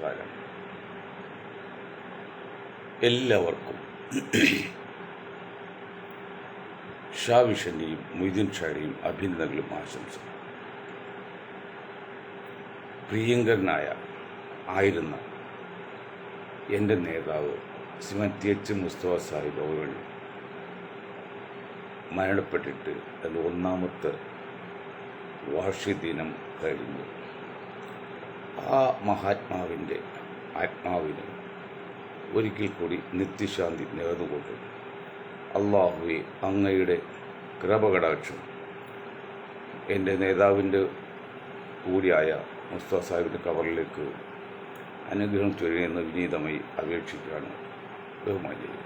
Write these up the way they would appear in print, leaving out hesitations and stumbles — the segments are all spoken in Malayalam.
കാലം എല്ലാവർക്കും ഷാവിഷൻ്റെയും മൊയ്തീൻ ഷായുടെയും അഭിനന്ദനങ്ങളും ആശംസ. പ്രിയങ്കരനായ ആയിരുന്ന എൻ്റെ നേതാവ് ശ്രീമതി മുസ്തഫ സാഹിബ് അവർ മരണപ്പെട്ടിട്ട് അത് 1ാമത്തെ വാർഷിക ദിനം കഴിഞ്ഞു. ആ മഹാത്മാവിൻ്റെ ആത്മാവിന് ഒരിക്കൽ കൂടി നിത്യശാന്തി നേർന്നുകൊണ്ട് അള്ളാഹുവെ, അങ്ങയുടെ കൃപകടാക്ഷം എൻ്റെ നേതാവിൻ്റെ കൂടിയായ മുസ്തഫ സാഹിബിൻ്റെ കവറിലേക്ക് അനുഗ്രഹം ചൊരിയുന്ന വിനീതമായി അപേക്ഷിക്കുകയാണ്. ബഹുമാന്യരെ,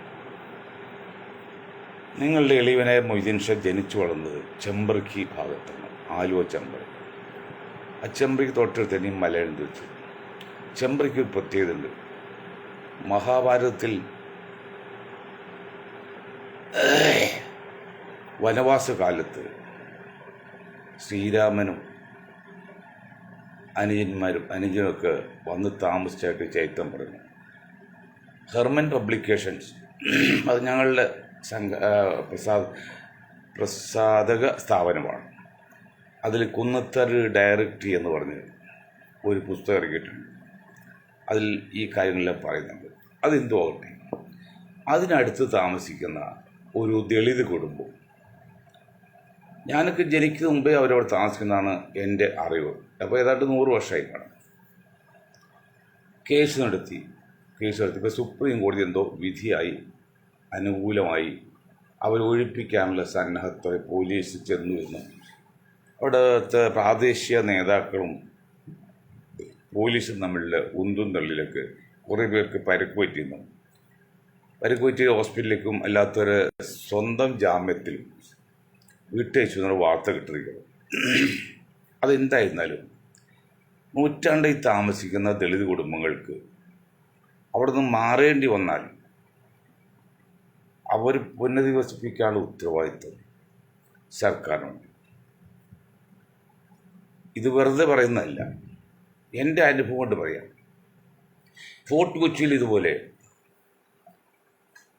നിങ്ങളുടെ എളിവനായ മൊയ്തീൻ ഷാ ജനിച്ചു വളർന്നത് ചെമ്പറക്കി ഭാഗത്താണ്, ആലുവ ചെമ്പറക്കി. ആ ചെമ്പറയ്ക്ക് തൊട്ടടുത്ത് തന്നെയും മലയാളം വെച്ചു. ചെമ്പറയ്ക്ക് ഒരു പ്രത്യേകതയുണ്ട്. മഹാഭാരതത്തിൽ വനവാസകാലത്ത് ശ്രീരാമനും അനുജനൊക്കെ വന്ന് താമസിച്ചായിട്ട് ചരിത്രം പറഞ്ഞു. ഹെർമൻ പബ്ലിക്കേഷൻസ് അത് ഞങ്ങളുടെ പ്രസാധക സ്ഥാപനമാണ്. അതിൽ കുന്നത്തറ് ഡയറക്ടറി എന്ന് പറഞ്ഞ് ഒരു പുസ്തകം ഇറക്കിയിട്ടുണ്ട്. അതിൽ ഈ കാര്യങ്ങളെല്ലാം പറയുന്നുണ്ട്. അതെന്തോ ആകട്ടെ, അതിനടുത്ത് താമസിക്കുന്ന ഒരു ദളിത് കുടുംബം, ഞാനൊക്കെ ജനിക്കുന്ന മുമ്പേ അവരവിടെ താമസിക്കുന്നതാണ് എൻ്റെ അറിവ്. അപ്പോൾ ഏതാണ്ട് 100 വർഷമായി കാണും. കേസ് നടത്തി ഇപ്പോൾ സുപ്രീം കോടതി എന്തോ വിധിയായി അനുകൂലമായി അവരൊഴിപ്പിക്കാനുള്ള സന്നദ്ധത്തോടെ പോലീസ് ചെന്നു എന്നും അവിടുത്തെ പ്രാദേശിക നേതാക്കളും പോലീസും തമ്മിലുള്ള ഉന്തും തള്ളിലൊക്കെ കുറേ പേർക്ക് പരിക്ക് പറ്റി ഹോസ്പിറ്റലിലേക്കും അല്ലാത്തവരെ സ്വന്തം ജാമ്യത്തിൽ വിട്ടയച്ചു എന്നുള്ള വാർത്ത കിട്ടിയിരിക്കുന്നു. അതെന്തായിരുന്നാലും നൂറ്റാണ്ടായി താമസിക്കുന്ന ദളിത് കുടുംബങ്ങൾക്ക് അവിടെ നിന്ന് മാറേണ്ടി വന്നാൽ അവർ പുനരധിവസിപ്പിക്കാനുള്ള ഉത്തരവാദിത്വം സർക്കാരിനുണ്ട്. ഇത് വെറുതെ പറയുന്നതല്ല, എൻ്റെ അനുഭവം കൊണ്ട് പറയാം. ഫോർട്ട് കൊച്ചിയിൽ ഇതുപോലെ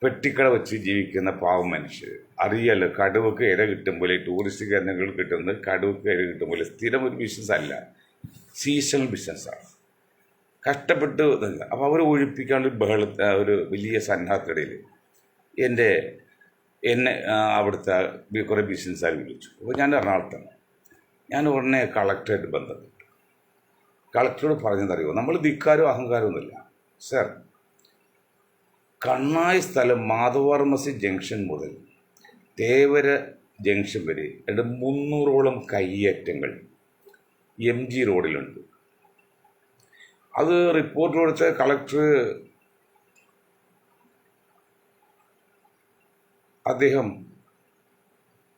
പെട്ടിക്കട വെച്ച് ജീവിക്കുന്ന പാവം മനുഷ്യർ അറിയാലോ, കടുവക്ക് ഇര കിട്ടും പോലെ, ടൂറിസ്റ്റ് കേന്ദ്രങ്ങൾ കിട്ടുന്നത് കടുവക്ക് ഇര കിട്ടും പോലെ സ്ഥിരം ഒരു ബിസിനസ് അല്ല, സീസണൽ ബിസിനസ്സാണ്. കഷ്ടപ്പെട്ട് അപ്പോൾ അവർ ഒഴിപ്പിക്കാനുള്ള ഒരു വലിയ സന്നാഹത്തിനിടയിൽ എന്നെ അവിടുത്തെ കുറേ ബിസിനസ്സുകാർ വിളിച്ചു. അപ്പോൾ ഞാൻ എറണാകുളത്താണ്. ഞാൻ ഉടനെ കളക്ടറായിട്ട് ബന്ധപ്പെട്ടു. കളക്ടറോട് പറഞ്ഞതറിയോ, നമ്മൾ ധിക്കാരോ അഹങ്കാരമൊന്നുമില്ല സർ. കണ്ണായ സ്ഥലം മാധവർമസി ജംഗ്ഷൻ മുതൽ തേവര ജംഗ്ഷൻ വരെ 300ഓളം കയ്യേറ്റങ്ങൾ MG റോഡിലുണ്ട്. അത് റിപ്പോർട്ട് കൊടുത്ത കളക്ടർ അദ്ദേഹം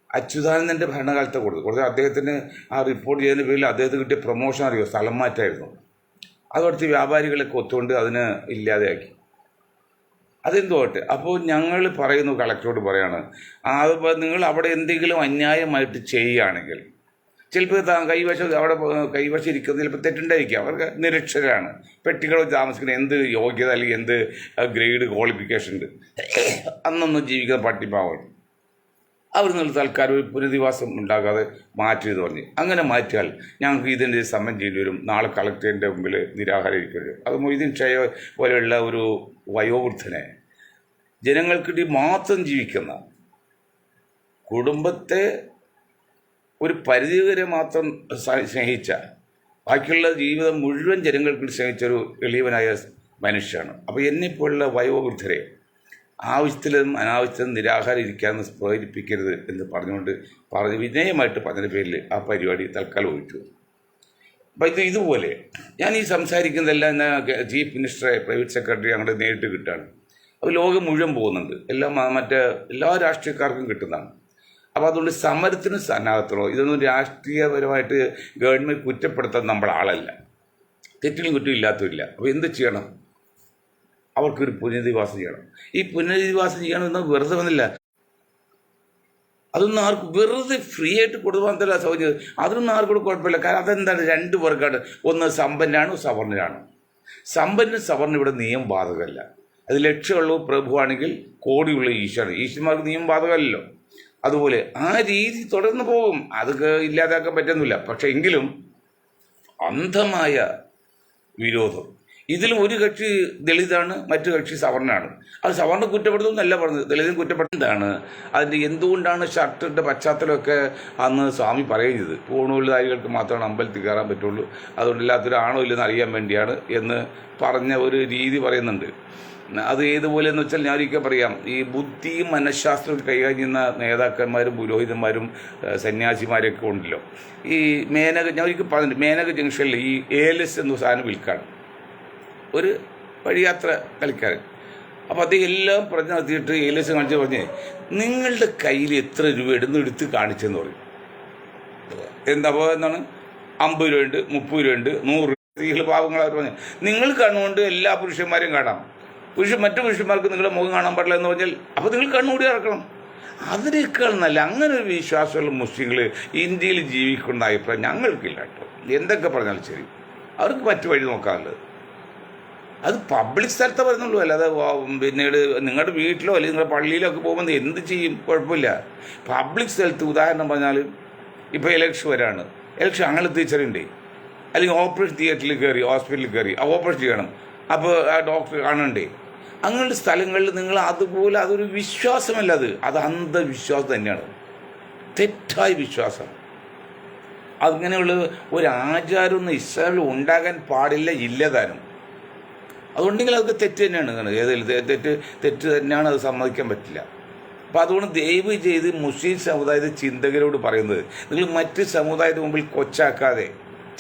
അച്യുതാനന്ദൻ്റെ ഭരണകാലത്തെ കൊടുത്തു. അദ്ദേഹത്തിന് ആ റിപ്പോർട്ട് ചെയ്യുന്ന പേരിൽ അദ്ദേഹത്തിന് കിട്ടിയ പ്രൊമോഷൻ അറിയോ, സ്ഥലം മാറ്റമായിരുന്നു. അതോടത്ത് വ്യാപാരികളൊക്കെ ഒത്തുകൊണ്ട് അതിന് ഇല്ലാതെയാക്കി. അതെന്തോട്ടെ. അപ്പോൾ ഞങ്ങൾ പറയുന്നു, കളക്ടറോട് പറയാണ്, അതിപ്പോൾ നിങ്ങൾ അവിടെ എന്തെങ്കിലും അന്യായമായിട്ട് ചെയ്യുകയാണെങ്കിൽ ചിലപ്പോൾ കൈവശം ഇരിക്കുന്നത് ചിലപ്പോൾ തെറ്റുണ്ടായിരിക്കാം. അവർക്ക് നിരക്ഷരാണ്, പെട്ടികൾ താമസിക്കുന്ന എന്ത് യോഗ്യത അല്ലെങ്കിൽ എന്ത് ഗ്രേഡ് ക്വാളിഫിക്കേഷൻ ഉണ്ട്, അന്നൊന്നും ജീവിക്കുന്ന പട്ടിപ്പാവാണ്. അവർ നിങ്ങൾ തൽക്കാലം ഒരു പുനരധിവാസം ഉണ്ടാകാതെ മാറ്റിയെന്ന് പറഞ്ഞ് അങ്ങനെ മാറ്റിയാൽ ഞങ്ങൾക്ക് ഇതിൻ്റെ സമരം ചെയ്യേണ്ടി വരും. നാളെ കളക്ടറിൻ്റെ മുമ്പിൽ നിരാഹാരം ഇരിക്കേണ്ടി വരും. അത് മൊയ്തീൻ ഷായെ പോലെയുള്ള ഒരു വയോവൃദ്ധനെ ജനങ്ങൾക്കിടെ മാത്രം ജീവിക്കുന്ന, കുടുംബത്തെ ഒരു പരിധിവരെ മാത്രം സ്നേഹിച്ച, ബാക്കിയുള്ള ജീവിതം മുഴുവൻ ജനങ്ങൾക്ക് സ്നേഹിച്ചൊരു എളിയവനായ മനുഷ്യനാണ്. അപ്പോൾ എന്നെപ്പോലുള്ള വയോവൃദ്ധരെ ആവശ്യത്തിലും അനാവശ്യത്തിലും നിരാഹാരം ഇരിക്കാമെന്ന് പ്രേരിപ്പിക്കരുത് എന്ന് പറഞ്ഞ് വിനയമായിട്ട് പറഞ്ഞതിൻ്റെ പേരിൽ ആ പരിപാടി തൽക്കാലം ഒഴിച്ചു. അപ്പം ഇതുപോലെ ഞാൻ ഈ സംസാരിക്കുന്നതെല്ലാം ചീഫ് മിനിസ്റ്ററെ, പ്രൈവറ്റ് സെക്രട്ടറി അങ്ങോട്ട് നേരിട്ട് കിട്ടുകയാണ്. അത് ലോകം മുഴുവൻ പോകുന്നുണ്ട്, എല്ലാ രാഷ്ട്രീയക്കാർക്കും കിട്ടുന്നതാണ്. അപ്പോൾ അതുകൊണ്ട് സമരത്തിനും സന്നാഹത്തിനോ ഇതൊന്നും രാഷ്ട്രീയപരമായിട്ട് ഗവൺമെൻറ് കുറ്റപ്പെടുത്താൻ നമ്മൾ ആളല്ല, തെറ്റിലും കുറ്റം ഇല്ലാത്തതില്ല. അപ്പോൾ എന്ത് ചെയ്യണം? അവർക്കൊരു പുനരധിവാസം ചെയ്യണം. ഈ പുനരധിവാസം ചെയ്യണമെന്ന് വെറുതെ വന്നില്ല, അതൊന്നും ആർക്കും വെറുതെ ഫ്രീ ആയിട്ട് കൊടുക്കാൻ തരാ സൗകര്യം. അതൊന്നും ആർക്കും കുഴപ്പമില്ല. കാരണം അതെന്താണ്, രണ്ട് പേർക്കാണ്, ഒന്ന് സമ്പന്നനാണ്, സവർണനാണ്. സമ്പന്ന സവർണ്ണ ഇവിടെ നിയമം ബാധകമല്ല. അത് ലക്ഷമുള്ള പ്രഭുവാണെങ്കിൽ കോടിയുള്ള ഈശ്വരന്മാർക്ക് നിയമം ബാധകമല്ലല്ലോ. അതുപോലെ ആ രീതി തുടർന്ന് പോകും, അതൊക്കെ ഇല്ലാതാക്കാൻ പറ്റുന്നില്ല. പക്ഷെ എങ്കിലും അന്ധമായ വിരോധം. ഇതിലും ഒരു കക്ഷി ദളിതാണ്, മറ്റു കക്ഷി സവർണ്ണാണ്. അത് സവർണ്ണ കുറ്റപ്പെടുത്തുന്നല്ല പറഞ്ഞത്, ദളിതൻ കുറ്റപ്പെടുന്നതാണ്. അതിൻ്റെ എന്തുകൊണ്ടാണ് ഷർട്ടിൻ്റെ പശ്ചാത്തലമൊക്കെ അന്ന് സ്വാമി പറയുന്നത്, പൂണൂലുധാരികൾക്ക് മാത്രമാണ് അമ്പലത്തിൽ കയറാൻ പറ്റുള്ളൂ, അതുകൊണ്ട് എല്ലാത്തിനും ആണോ ഇല്ലെന്ന് അറിയാൻ വേണ്ടിയാണ് എന്ന് പറഞ്ഞ ഒരു രീതി പറയുന്നുണ്ട്. അത് ഏതുപോലെ എന്ന് വെച്ചാൽ ഞാനൊരിക്കൽ പറയാം, ഈ ബുദ്ധിയും മനഃശാസ്ത്രവും കൈകാര്യം ചെയ്യുന്ന നേതാക്കന്മാരും പുരോഹിതന്മാരും സന്യാസിമാരൊക്കെ ഉണ്ടല്ലോ. ഈ മേനക, ഞാൻ ഒരിക്കൽ പറഞ്ഞിട്ട്, മേനക ജംഗ്ഷനിൽ ഈ ALS എന്ന സാധനം വിൽക്കാണ് ഒരു വഴിയാത്ര കളിക്കാരൻ. അപ്പോൾ അദ്ദേഹം എല്ലാം പറഞ്ഞ് നടത്തിയിട്ട് ALS കാണിച്ച് പറഞ്ഞേ, നിങ്ങളുടെ കയ്യിൽ എത്ര രൂപ എടുത്ത് കാണിച്ചെന്ന് പറയും. അപ്പോൾ എന്താണ് 50 രൂപയുണ്ട്, 30 രൂപയുണ്ട്, 100 രൂപ. സ്ത്രീകൾ പാവങ്ങളവർ പറഞ്ഞു, നിങ്ങൾ കണ്ണുകൊണ്ട് എല്ലാ പുരുഷന്മാരെയും കാണാം, മറ്റു പുരുഷന്മാർക്ക് നിങ്ങളുടെ മുഖം കാണാൻ പാടില്ല എന്ന് പറഞ്ഞാൽ അപ്പോൾ നിങ്ങൾ കണ്ണുകൂടി ഇറക്കണം. അതിനേക്കാൾ നല്ല അങ്ങനെ ഒരു വിശ്വാസമുള്ള മുസ്ലിങ്ങൾ ഇന്ത്യയിൽ ജീവിക്കുന്ന അഭിപ്രായം ഞങ്ങൾക്കില്ല കേട്ടോ. എന്തൊക്കെ പറഞ്ഞാലും ശരി, അവർക്ക് മറ്റു വഴി നോക്കാനുള്ളത്. അത് പബ്ലിക് സ്ഥലത്തെ പറയുന്നുള്ളൂ, അല്ലാതെ പിന്നീട് നിങ്ങളുടെ വീട്ടിലോ അല്ലെങ്കിൽ നിങ്ങളുടെ പള്ളിയിലോ ഒക്കെ പോകുമ്പോൾ എന്ത് ചെയ്യും, കുഴപ്പമില്ല. പബ്ലിക് സ്ഥലത്ത് ഉദാഹരണം പറഞ്ഞാൽ ഇപ്പോൾ ഇലക്ഷൻ വരാണ്, ഇലക്ഷൻ അങ്ങനെ തിരിച്ചറിയണ്ടേ, അല്ലെങ്കിൽ ഓപ്പറേഷൻ തിയേറ്ററിൽ കയറി, ഹോസ്പിറ്റലിൽ കയറി ഓപ്പറേഷൻ ചെയ്യണം, അപ്പോൾ ആ ഡോക്ടർ കാണണ്ടേ. അങ്ങനെയുള്ള സ്ഥലങ്ങളിൽ നിങ്ങൾ അതുപോലെ, അതൊരു വിശ്വാസമല്ല, അത് അന്ധവിശ്വാസം തന്നെയാണ്, തെറ്റായ വിശ്വാസം. അങ്ങനെയുള്ള ഒരു ആചാരമൊന്നും ഇസ്ലാമിൽ ഉണ്ടാകാൻ പാടില്ല, ഇല്ലതാനും. അതുകൊണ്ടെങ്കിൽ അതൊക്കെ തെറ്റ് തന്നെയാണ്, ഏതെങ്കിലും തെറ്റ് തന്നെയാണ്, അത് സമ്മതിക്കാൻ പറ്റില്ല. അപ്പോൾ അതുകൊണ്ട് ദയവ് ചെയ്ത് മുസ്ലിം സമുദായത്തെ ചിന്തകരോട് പറയുന്നത്, നിങ്ങൾ മറ്റ് സമുദായത്തിന് മുമ്പിൽ കൊച്ചാക്കാതെ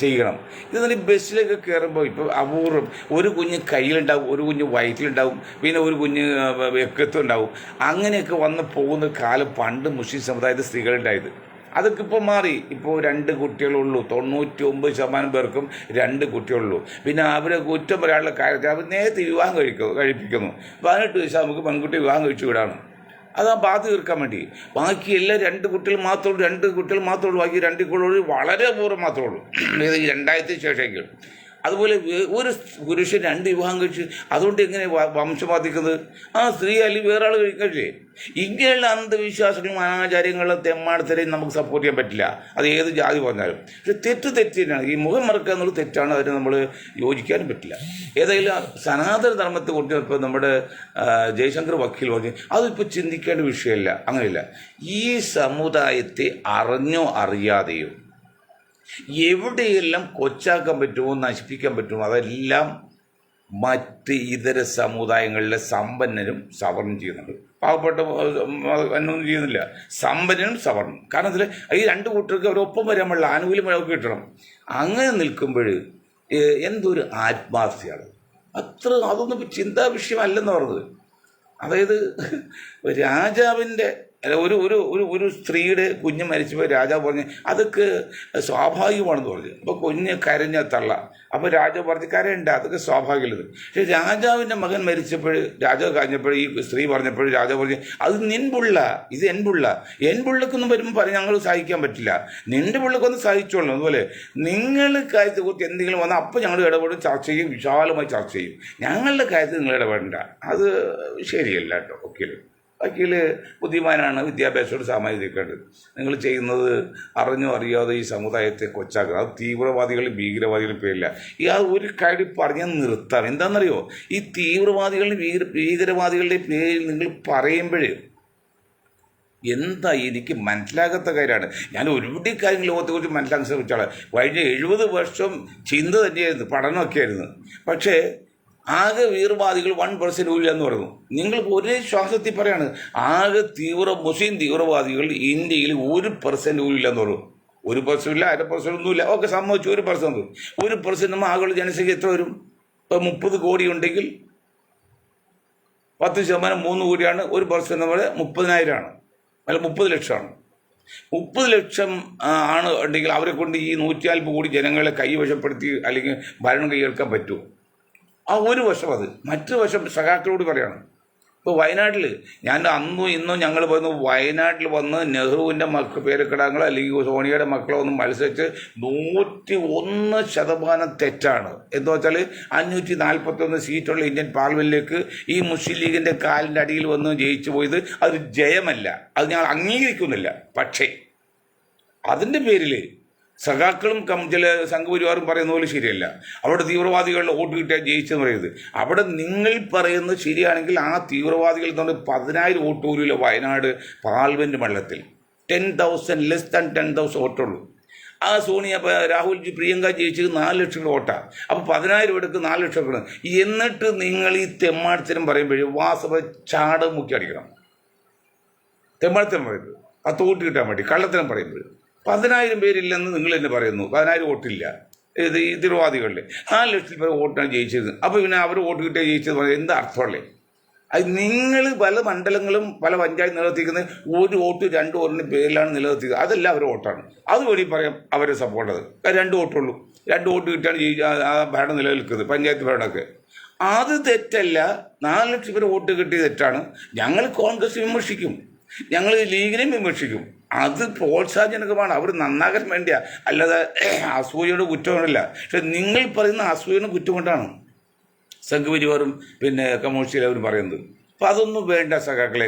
ചെയ്യണം. ഇത് ബസ്സിലൊക്കെ കയറുമ്പോൾ ഇപ്പോൾ അപൂർവം ഒരു കുഞ്ഞ് കയ്യിലുണ്ടാവും, ഒരു കുഞ്ഞ് വയറ്റിലുണ്ടാവും, പിന്നെ ഒരു കുഞ്ഞ് വെക്കത്തുണ്ടാവും. അങ്ങനെയൊക്കെ വന്ന് പോകുന്ന കാലം പണ്ട് മുസ്ലിം സമുദായത്തിൽ സ്ത്രീകളുണ്ടായത്. അതൊക്കെ ഇപ്പോൾ മാറി. ഇപ്പോൾ 2 കുട്ടികളുള്ളൂ, 99% പേർക്കും 2 കുട്ടികളുള്ളൂ. പിന്നെ അവരെ കുറ്റം പറയാനുള്ള കാര്യത്തിൽ അവർ നേരത്തെ വിവാഹം കഴിപ്പിക്കുന്നു. 18 വയസ്സ് നമുക്ക് പെൺകുട്ടി വിവാഹം കഴിച്ചു വിടാണ്, അത് ആ ബാധ തീർക്കാൻ വേണ്ടി. ബാക്കി എല്ലാം 2 കുട്ടികൾ മാത്രമേ ഉള്ളൂ, 2 കുട്ടികൾ മാത്രമേ ഉള്ളൂ, ബാക്കി 2 കുട്ടികൾ വളരെ അപൂർവം മാത്രമേ ഉള്ളൂ, ഈ 2000 ശേഷമെങ്കിൽ. അതുപോലെ ഒരു പുരുഷൻ 2 വിവാഹം കഴിച്ച് അതുകൊണ്ട് എങ്ങനെ വംശം ബാധിക്കുന്നത്? ആ സ്ത്രീ അല്ലെങ്കിൽ വേറെ ആൾ കഴിക്കല്ലേ? ഇങ്ങനെയുള്ള അന്ധവിശ്വാസങ്ങളും അനാചാര്യങ്ങളും തെമ്മാടത്തരെയും നമുക്ക് സപ്പോർട്ട് ചെയ്യാൻ പറ്റില്ല, അത് ഏത് ജാതി പറഞ്ഞാലും. പക്ഷെ തെറ്റ് തന്നെയാണ്, ഈ മുഖം മറക്കുക എന്നുള്ളത് തെറ്റാണ്, അതിന് നമ്മൾ യോജിക്കാനും പറ്റില്ല. ഏതായാലും സനാതന ധർമ്മത്തെ കുറിച്ച് ഇപ്പോൾ നമ്മുടെ ജയശങ്കർ വക്കീൽ പറഞ്ഞു, അതിപ്പോൾ ചിന്തിക്കേണ്ട വിഷയമല്ല. അങ്ങനെയില്ല, ഈ സമുദായത്തെ അറിഞ്ഞോ അറിയാതെയോ എവിടെയെല്ലാം കൊച്ചാക്കാൻ പറ്റുമോ, നശിപ്പിക്കാൻ പറ്റുമോ, അതെല്ലാം മറ്റ് ഇതര സമുദായങ്ങളിലെ സമ്പന്നരും സവർണം ചെയ്യുന്നുണ്ട്. പാവപ്പെട്ട എന്നൊന്നും ചെയ്യുന്നില്ല, സമ്പന്നനും സവർണം. കാരണം ഇതിൽ ഈ 2 കൂട്ടർക്ക് അവരൊപ്പം വരാൻ പാടില്ല, ആനുകൂല്യം അവർക്ക് കിട്ടണം. അങ്ങനെ നിൽക്കുമ്പോൾ എന്തൊരു ആത്മാർത്ഥയാണ്, അതൊന്നും ഇപ്പോൾ ചിന്താ വിഷയമല്ലെന്ന് പറഞ്ഞത്. അതായത് രാജാവിൻ്റെ ഒരു ഒരു ഒരു ഒരു സ്ത്രീയുടെ കുഞ്ഞ് മരിച്ചപ്പോൾ രാജാവ് പറഞ്ഞു അതൊക്കെ സ്വാഭാവികമാണെന്ന് പറഞ്ഞു. അപ്പോൾ കുഞ്ഞ് കരഞ്ഞ തള്ള, അപ്പോൾ രാജാവ് പറഞ്ഞു കരയണ്ട, അതൊക്കെ സ്വാഭാവികമല്ലത്. പക്ഷേ രാജാവിൻ്റെ മകൻ മരിച്ചപ്പോൾ, രാജാവ് കഴിഞ്ഞപ്പോൾ ഈ സ്ത്രീ പറഞ്ഞപ്പോൾ രാജാവ് പറഞ്ഞു അത് നിൻപുള്ള, ഇത് എൻ പുള്ളക്കൊന്നും വരുമ്പോൾ പറഞ്ഞ് ഞങ്ങൾ സഹിക്കാൻ പറ്റില്ല, നിൻ്റെ പുള്ളക്കൊന്ന് സഹിച്ചോളൂ. അതുപോലെ നിങ്ങൾ കാര്യത്തെ കുറിച്ച് എന്തെങ്കിലും വന്നാൽ അപ്പോൾ ഞങ്ങൾ ഇടപെടും, ചർച്ച ചെയ്യും, വിശാലമായി ചർച്ച ചെയ്യും. ഞങ്ങളുടെ കാര്യത്തിൽ നിങ്ങൾ ഇടപെടേണ്ട, അത് ശരിയല്ല കേട്ടോ. വക്കീൽ ബുദ്ധിമാനാണ്, വിദ്യാഭ്യാസത്തോട് സാമാജികതയുണ്ട്. നിങ്ങൾ ചെയ്യുന്നത് അറിഞ്ഞോ അറിയാതെ ഈ സമുദായത്തെ കൊച്ചാക്കുക, അത് തീവ്രവാദികളും ഭീകരവാദികളും പേരില്ല. ഈ ഒരു കാര്യം പറഞ്ഞാൽ നിർത്താം. എന്താണെന്നറിയോ, ഈ തീവ്രവാദികളുടെ ഭീകരവാദികളുടെ പേരിൽ നിങ്ങൾ പറയുമ്പോൾ എന്താ എനിക്ക് മനസ്സിലാകാത്ത കാര്യമാണ്. ഞാൻ ഒരുപാട് കാര്യങ്ങൾ ലോകത്തെക്കുറിച്ച് മനസ്സിലാക്കാൻ ശ്രമിച്ചാണ്. കഴിഞ്ഞ 70 വർഷം ചിന്ത തന്നെയായിരുന്നു, പഠനമൊക്കെ ആയിരുന്നു. പക്ഷേ ആകെ തീവ്രവാദികൾ 1% ഇല്ലെന്ന് പറഞ്ഞു. നിങ്ങൾ ഒരേ ശ്വാസത്തിൽ പറയാണ്, ആകെ മുസ്ലിം തീവ്രവാദികൾ ഇന്ത്യയിൽ 1% ഇല്ലെന്ന് പറഞ്ഞു. 1% ഇല്ല, 1% ഒന്നുമില്ല, ഓക്കെ സമ്മതിച്ചു. 1% 1% നമ്മൾ ആകെ ജനസംഖ്യ എത്ര വരും? ഇപ്പോൾ 30 കോടി ഉണ്ടെങ്കിൽ 10% 3 കോടിയാണ്. 1% നമ്മൾ 30,000 അല്ല 30 ലക്ഷമാണ്. 30 ലക്ഷം ആണ് ഉണ്ടെങ്കിൽ അവരെ കൊണ്ട് ഈ 140 കോടി ജനങ്ങളെ കൈവശപ്പെടുത്തി അല്ലെങ്കിൽ ഭരണം കൈയെടുക്കാൻ പറ്റുമോ? ആ ഒരു വശം അത്. മറ്റൊരു വശം സഖാക്കളോട് പറയാണ്, ഇപ്പോൾ വയനാട്ടിൽ ഞാൻ അന്നും ഇന്നും ഞങ്ങൾ പറയുന്നു, വയനാട്ടിൽ വന്ന് നെഹ്റുവിൻ്റെ പേരക്കിടാങ്ങളോ അല്ലെങ്കിൽ സോണിയയുടെ മക്കളോ ഒന്നും മത്സരിച്ച് 101% തെറ്റാണ്. എന്ന് വെച്ചാൽ 541 സീറ്റുള്ള ഇന്ത്യൻ പാർലമെൻറ്റിലേക്ക് ഈ മുസ്ലിം ലീഗിൻ്റെ കാലിൻ്റെ അടിയിൽ വന്ന് ജയിച്ചു പോയത് അതൊരു ജയമല്ല, അത് ഞങ്ങൾ അംഗീകരിക്കുന്നില്ല. പക്ഷേ അതിൻ്റെ പേരിൽ സഖാക്കളും ചില സംഘപരിവാറും പറയുന്ന പോലെ ശരിയല്ല. അവിടെ തീവ്രവാദികളുടെ വോട്ട് കിട്ടിയാൽ ജയിച്ചെന്ന് പറയുന്നത്. അവിടെ നിങ്ങൾ പറയുന്നത് ശരിയാണെങ്കിൽ ആ തീവ്രവാദികൾ തന്നെ 10,000 വോട്ട് പോലുമില്ല വയനാട് പാർലമെൻറ്റ് മണ്ഡലത്തിൽ. 10,000 ലെസ് ദാൻ 10,000 വോട്ടുള്ളൂ. ആ സോണിയ രാഹുൽജി പ്രിയങ്ക ജയിച്ചത് 4 ലക്ഷം വോട്ടാണ്. അപ്പോൾ 10,000 എടുക്ക് 4 ലക്ഷം കൊടുക്കണം. എന്നിട്ട് നിങ്ങൾ ഈ തെമ്മാടത്തരം പറയുമ്പോഴേ വാസവ ചാട് മുക്കി അടിക്കണം. തെമ്മാടത്തരം പറയുമ്പോൾ 10 വോട്ട് കിട്ടാൻ വേണ്ടി കള്ളത്തരം പറയുമ്പോൾ 10,000 പേരില്ലെന്ന് നിങ്ങൾ തന്നെ പറയുന്നു. 10,000 വോട്ടില്ല ഇത് ഈ തീവ്രവാദികളിൽ. 4 ലക്ഷത്തിൽ പേര് വോട്ടാണ് ജയിച്ചത്. അപ്പോൾ പിന്നെ അവർ വോട്ട് കിട്ടിയാൽ ജയിച്ചത് പറയുന്നത് എന്താ അർത്ഥമല്ലേ? അത് നിങ്ങൾ പല മണ്ഡലങ്ങളും പല പഞ്ചായത്ത് നിലനിർത്തിക്കുന്നത് 1 വോട്ട് 2 വോട്ടിൻ്റെ പേരിലാണ് നിലനിർത്തിയത്. അതല്ല അവരുടെ വോട്ടാണ്. അതുവഴി പറയാം അവരെ സപ്പോർട്ട് ചെയ്ത് 2 വോട്ടുള്ളൂ. 2 വോട്ട് കിട്ടിയാണ് ആ ഭരണം നിലനിൽക്കുന്നത്, പഞ്ചായത്ത് ഭരണമൊക്കെ. അത് തെറ്റല്ല. 4 ലക്ഷം പേര് വോട്ട് കിട്ടിയത് തെറ്റാണ്. ഞങ്ങൾ കോൺഗ്രസ് വിമർശിക്കും, ഞങ്ങൾ ലീഗിനെയും വിമർശിക്കും. അത് പ്രോത്സാഹജനകമാണ്, അവർ നന്നാകാൻ വേണ്ടിയാ, അല്ലാതെ അസൂയയുടെ കുറ്റമല്ല. പക്ഷെ നിങ്ങൾ പറയുന്ന അസൂയയുടെ കുറ്റം കൊണ്ടാണ് സംഘപരിവാറും പിന്നെ കമ്മ്യൂണിസ്റ്റിൽ അവർ പറയുന്നത്. അപ്പം അതൊന്നും വേണ്ട സഖാക്കളെ,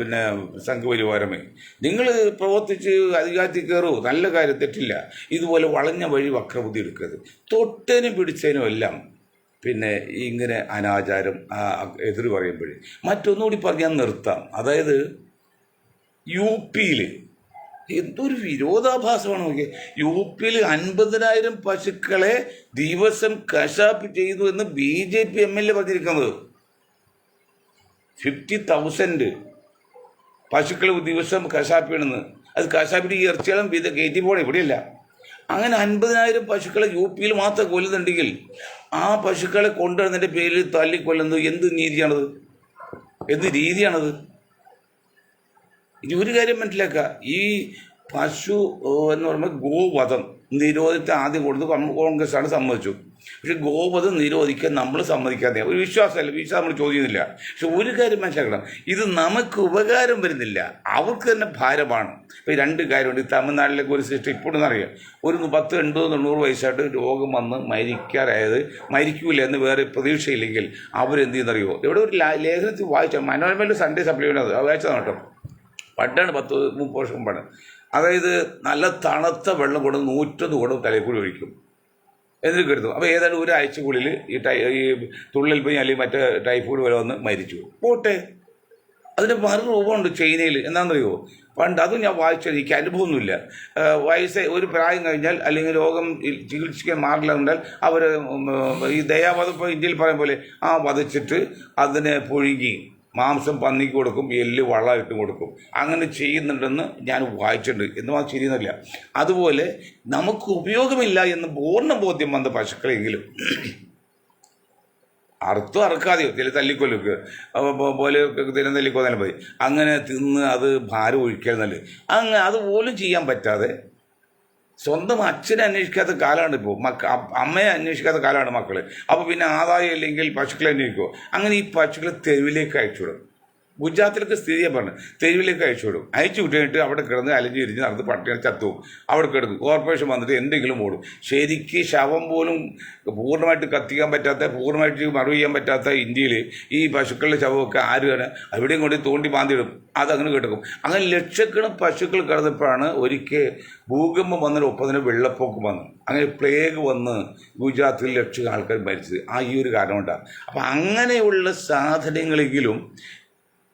പിന്നെ സംഘപരിവാരമേ. നിങ്ങൾ പ്രവർത്തിച്ച് അധികാരത്തിൽ കയറൂ, നല്ല കാര്യം, തെറ്റില്ല. ഇതുപോലെ വളഞ്ഞ വഴി വക്രബുദ്ധി എടുക്കരുത്. തൊട്ടതിനും പിടിച്ചതിനും എല്ലാം പിന്നെ ഇങ്ങനെ അനാചാരം എതിര് പറയുമ്പോഴേ. മറ്റൊന്നുകൂടി പറഞ്ഞ് ഞാൻ നിർത്താം. അതായത് യു പിയിൽ എന്തൊരു വിരോധാഭാസമാണ് നോക്കിയത്. യു പിയിൽ 50,000 പശുക്കളെ ദിവസം കശാപ്പ് ചെയ്തു എന്ന് BJP MLA പറഞ്ഞിരിക്കുന്നത്. 50,000 പശുക്കൾ ദിവസം കശാപ്പ് ചെയ്യണമെന്ന്. അത് കശാപ്പിട്ട് ഈ ഇറച്ചികളും കയറ്റി പോകണം, ഇവിടെയല്ല. അങ്ങനെ 50,000 പശുക്കളെ യു പിയിൽ മാത്രം കൊല്ലുന്നുണ്ടെങ്കിൽ ആ പശുക്കളെ കൊണ്ടുവരുന്നതിൻ്റെ പേരിൽ തല്ലിക്കൊല്ലുന്നത് എന്ത് നീതിയാണത്? എന്ത് രീതിയാണത്? ഇനി ഒരു കാര്യം മനസ്സിലാക്കുക, ഈ പശു എന്ന് പറയുമ്പോൾ ഗോവധം നിരോധിച്ച് ആദ്യം കൊടുത്ത് കോൺഗ്രസ്സാണ് സമ്മതിച്ചു. പക്ഷെ ഗോവധം നിരോധിക്കാൻ നമ്മൾ സമ്മതിക്കാതെ ഒരു വിശ്വാസമല്ല, വിശ്വാസം നമ്മൾ ചോദിക്കുന്നില്ല. പക്ഷെ ഒരു കാര്യം മനസ്സിലാക്കണം, ഇത് നമുക്ക് ഉപകാരം വരുന്നില്ല, അവർക്ക് തന്നെ ഭാരമാണ്. ഇപ്പോൾ 2 കാര്യമുണ്ട്. തമിഴ്നാട്ടിലേക്ക് ഒരു സിസ്റ്റം ഇപ്പോഴും അറിയാം. ഒരു 10, 80, 90 വയസ്സായിട്ട് രോഗം വന്ന് മരിക്കൂല എന്ന് വേറെ പ്രതീക്ഷയില്ലെങ്കിൽ അവരെന്ത് ചെയ്യുന്നറിയോ? ഇവിടെ ഒരു ലേഖനത്തിൽ വായിച്ച മനോരമയിൽ സൺഡേ സപ്ലിമെൻ്റ് അത് വായിച്ചതാണ് കേട്ടോ. പണ്ടാണ് 10-30 വർഷം മുമ്പാണ്. അതായത് നല്ല തണുത്ത വെള്ളം കൊണ്ട് 101 കുടം തലയിൽ കൂടി ഒഴിക്കും എന്നിട്ട് കരുതും. അപ്പോൾ ഏതാണ്ട് ഒരാഴ്ചക്കുള്ളിൽ ഈ തുള്ളൽ പനി അല്ലെങ്കിൽ മറ്റേ ടൈഫോയിഡ് പോലെ വന്ന് മരിച്ചു പോട്ടെ. അതിൻ്റെ മറു രൂപമുണ്ട് ചൈനയിൽ. എന്താണെന്നറിയോ? പണ്ട് അതും ഞാൻ വായിച്ചത്, എനിക്ക് അനുഭവമൊന്നുമില്ല. ഒരു പ്രായം കഴിഞ്ഞാൽ അല്ലെങ്കിൽ രോഗം ചികിത്സിക്കാൻ മാറില്ല എന്നാൽ അവർ ഈ ദയാവധം ഇപ്പോൾ ഇന്ത്യയിൽ പറയും പോലെ വധിച്ചിട്ട് അതിനെ പുഴുങ്ങി മാംസം പന്നിക്ക് കൊടുക്കും, എല്ല് വളമായിട്ട് കൊടുക്കും. അങ്ങനെ ചെയ്യുന്നുണ്ടെന്ന് ഞാൻ വായിച്ചിട്ടുണ്ട്. എന്നും അത് ശരിയെന്നില്ല. അതുപോലെ നമുക്ക് ഉപയോഗമില്ല എന്ന് പൂർണ്ണ ബോധ്യം വന്ന പശുക്കളെങ്കിലും അറുക്കാതെയോ ചില തല്ലിക്കൊല്ലുക പോലെ ദിനം തല്ലിക്കൊന്നാലും മതി, അങ്ങനെ തിന്ന് അത് ഭാരം ഒഴിക്കാൻ നല്ലത്. അങ്ങനെ അതുപോലും ചെയ്യാൻ പറ്റാതെ സ്വന്തം അച്ഛനെ അന്വേഷിക്കാത്ത കാലമാണ് ഇപ്പോൾ. അമ്മയെ അന്വേഷിക്കാത്ത കാലമാണ് മക്കൾ. അപ്പോൾ പിന്നെ ആദായം ഇല്ലെങ്കിൽ പശുക്കളെ അന്വേഷിക്കുമോ? അങ്ങനെ ഈ പശുക്കളെ തെരുവിലേക്ക് അയച്ചുവിടും. ഗുജറാത്തിലൊക്കെ സ്ഥിതിയെ പറഞ്ഞു, തെരുവിലേക്ക് അയച്ചു വിട്ടിട്ട് അവിടെ കിടന്ന് അലഞ്ഞു തിരിഞ്ഞ് നടന്ന് പട്ടിണി ചത്തുവും. അവിടെ കിടക്കും. കോർപ്പറേഷൻ വന്നിട്ട് എന്തെങ്കിലും ഓടും. ശരിക്ക് ശവം പോലും പൂർണ്ണമായിട്ട് കത്തിക്കാൻ പറ്റാത്ത, പൂർണ്ണമായിട്ട് മറവ് ചെയ്യാൻ പറ്റാത്ത ഇന്ത്യയിൽ ഈ പശുക്കളുടെ ശവമൊക്കെ ആരുമാണ് എവിടെയും കൊണ്ട് തോണ്ടി മാന്തിയിടും. അതങ്ങനെ കിടക്കും. അങ്ങനെ ലക്ഷക്കണക്കിന് പശുക്കൾ കിടന്നപ്പോഴാണ് ഒരിക്കൽ ഭൂകമ്പം വന്നൊരു ഒപ്പത്തിന് വെള്ളപ്പൊക്കം വന്നു. അങ്ങനെ പ്ലേഗ് വന്ന് ഗുജറാത്തിൽ ലക്ഷക്കണക്കിന് ആൾക്കാർ മരിച്ചത് ഈ ഒരു കാരണം കൊണ്ടാണ്. അപ്പം അങ്ങനെയുള്ള സാധനങ്ങളെങ്കിലും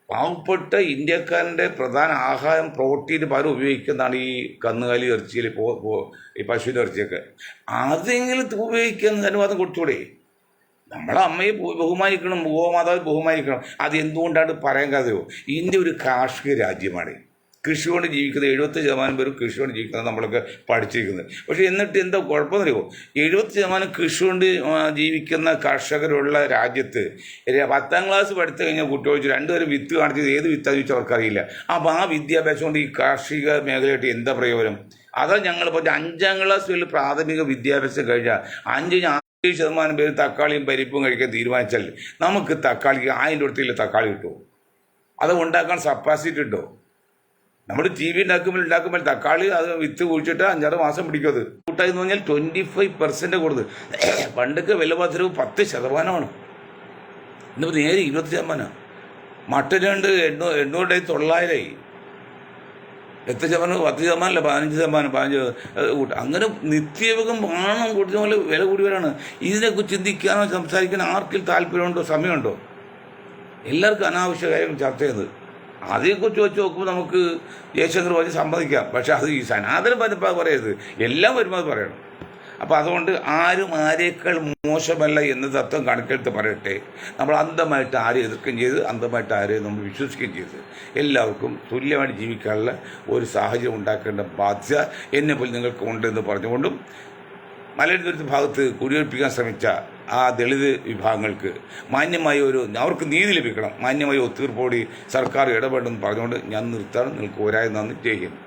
പാവപ്പെട്ട ഇന്ത്യക്കാരൻ്റെ പ്രധാന ആഹാരം പ്രോട്ടീന് പകരം ഉപയോഗിക്കുന്നതാണ് ഈ കന്നുകാലി ഇറച്ചിയിൽ ഈ പശുവിൻ്റെ ഇറച്ചിയൊക്കെ. അതെങ്കിലും ഉപയോഗിക്കാൻ അനുവാദം കൊടുത്തൂടെ? നമ്മളെ അമ്മയെ ബഹുമാനിക്കണം, ഗോമാതാവ് ബഹുമാനിക്കണം. അത് എന്തുകൊണ്ടാണ് പറയാൻ കഥയോ? ഇന്ത്യ ഒരു കാർഷിക രാജ്യമാണ്. കൃഷി കൊണ്ട് ജീവിക്കുന്നത് 70% പേരും കൃഷി കൊണ്ട് ജീവിക്കുന്നത് നമ്മളൊക്കെ പഠിച്ചിരിക്കുന്നത്. പക്ഷേ എന്നിട്ട് എന്താ കുഴപ്പമെന്നറിയോ? 70% കൃഷി കൊണ്ട് ജീവിക്കുന്ന കർഷകരുള്ള രാജ്യത്ത് 10ാം ക്ലാസ് പഠിച്ചു കഴിഞ്ഞാൽ കുട്ടികൾ 2 പേരും വിത്ത് കാണിച്ചത് ഏത് വിത്താന്ന് ചോദിച്ചാൽ അവർക്കറിയില്ല. അപ്പോൾ ആ വിദ്യാഭ്യാസം കൊണ്ട് ഈ കാർഷിക മേഖലയായിട്ട് എന്താ പ്രയോജനം? അതാ ഞങ്ങളിപ്പോൾ 5ാം ക്ലാസ് വരെ പ്രാഥമിക വിദ്യാഭ്യാസം കഴിഞ്ഞാൽ 5% പേര് തക്കാളിയും പരിപ്പും കഴിക്കാൻ തീരുമാനിച്ചാൽ നമുക്ക് തക്കാളിക്ക് 1000 രൂപ തക്കാളി കിട്ടുമോ? അത് ഉണ്ടാക്കാൻ കപ്പാസിറ്റി ഉണ്ടോ? നമ്മൾ ടി വി ഉണ്ടാക്കുമ്പോൾ തക്കാളി അത് വിത്ത് കുഴിച്ചിട്ട് 5-6 മാസം പിടിക്കും. അത് കൂട്ടായി എന്ന് പറഞ്ഞാൽ 25% കൊടുത്ത്. പണ്ടൊക്കെ വില വർധനവ് 10%. ഇന്നിപ്പോൾ നേരെ 20%. മട്ടനുണ്ട് 800 900 8%, 10%, 15%, 15 കൂട്ടം. അങ്ങനെ നിത്യവകം വാണം കൂട്ടുന്ന പോലെ വില കൂടിയവരാണ്. ഇതിനെക്കുറിച്ച് ചിന്തിക്കാനോ സംസാരിക്കാനോ ആർക്കും താല്പര്യമുണ്ടോ, സമയമുണ്ടോ? എല്ലാവർക്കും അനാവശ്യ കാര്യം ചർച്ച ചെയ്ത് അതേക്കുറിച്ച് വെച്ച് നോക്കുമ്പോൾ നമുക്ക് ജയശങ്കർ പറഞ്ഞ് സമ്മതിക്കാം. പക്ഷെ അത് ഈ സനാതന പരമ്പര പറയരുത്, എല്ലാം വരുമ്പോൾ പറയണം. അപ്പോൾ അതുകൊണ്ട് ആരും ആരേക്കാൾ മോശമല്ല എന്ന തത്വം കണക്കെടുത്ത് പറയട്ടെ. നമ്മൾ അന്ധമായിട്ട് ആരെയും എതിർക്കുകയും ചെയ്ത് അന്ധമായിട്ട് ആരെയും നമ്മൾ വിശ്വസിക്കുകയും ചെയ്ത് എല്ലാവർക്കും തുല്യമായിട്ട് ജീവിക്കാനുള്ള ഒരു സാഹചര്യം ഉണ്ടാക്കേണ്ട ബാധ്യത എന്നെപ്പോലെ നിങ്ങൾക്ക് ഉണ്ടെന്ന് പറഞ്ഞുകൊണ്ടും മലയാള ഭാഗത്ത് കുടിയൊഴിപ്പിക്കാൻ ശ്രമിച്ച ആ ദളിത് വിഭാഗങ്ങൾക്ക് മാന്യമായ അവർക്ക് നീതി ലഭിക്കണം, മാന്യമായ ഒത്തീർപ്പോടി സർക്കാർ ഇടപെടണമെന്ന് പറഞ്ഞുകൊണ്ട് ഞാൻ നിർത്താണ്. നിങ്ങൾക്ക് ഒരായി നന്ദി ചെയ്യുന്നു.